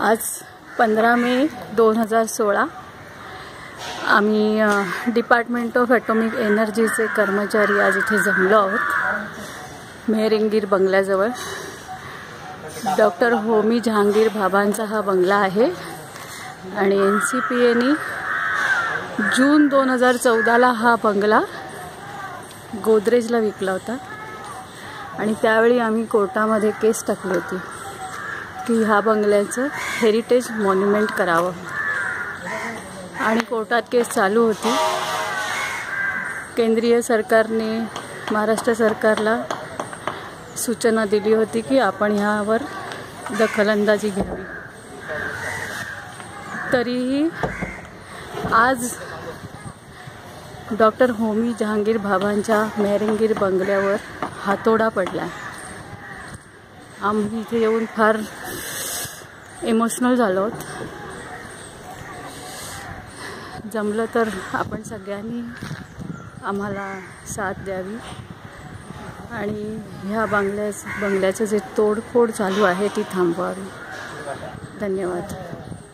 आज 15 मे 2016 आम्ही department of atomic एनर्जीचे कर्मचारी आज इथे जमलो आहोत मेहरंगीर बंगल्याजवळ। डॉक्टर होमी जहांगीर भाभांचा हा बंगला आहे आणि NCPAने जून 2014ला हा बंगला गोदरेजला विकला होता आणि त्यावेळी आम्ही कोर्टामध्ये केस टाकली होती की ह्या बंगल्याचं हेरिटेज मॉन्युमेंट करावं आणि कोर्टात केस चालू होती। केंद्रीय सरकारने महाराष्ट्र सरकारला सूचना दिली होती की आपण ह्यावर दखलंदाजी घ्यावी। तरीही आज डॉक्टर होमी जहांगीर भाभांच्या मेहरंगीर बंगल्यावर हातोडा पडला। आम्ही इथे येऊन फार इमोशनल झालो आहोत। जमलं तर आपण सगळ्यांनी आम्हाला साथ द्यावी आणि ह्या बंगल्याचं जे तोडफोड चालू आहे ती थांबवावी। धन्यवाद।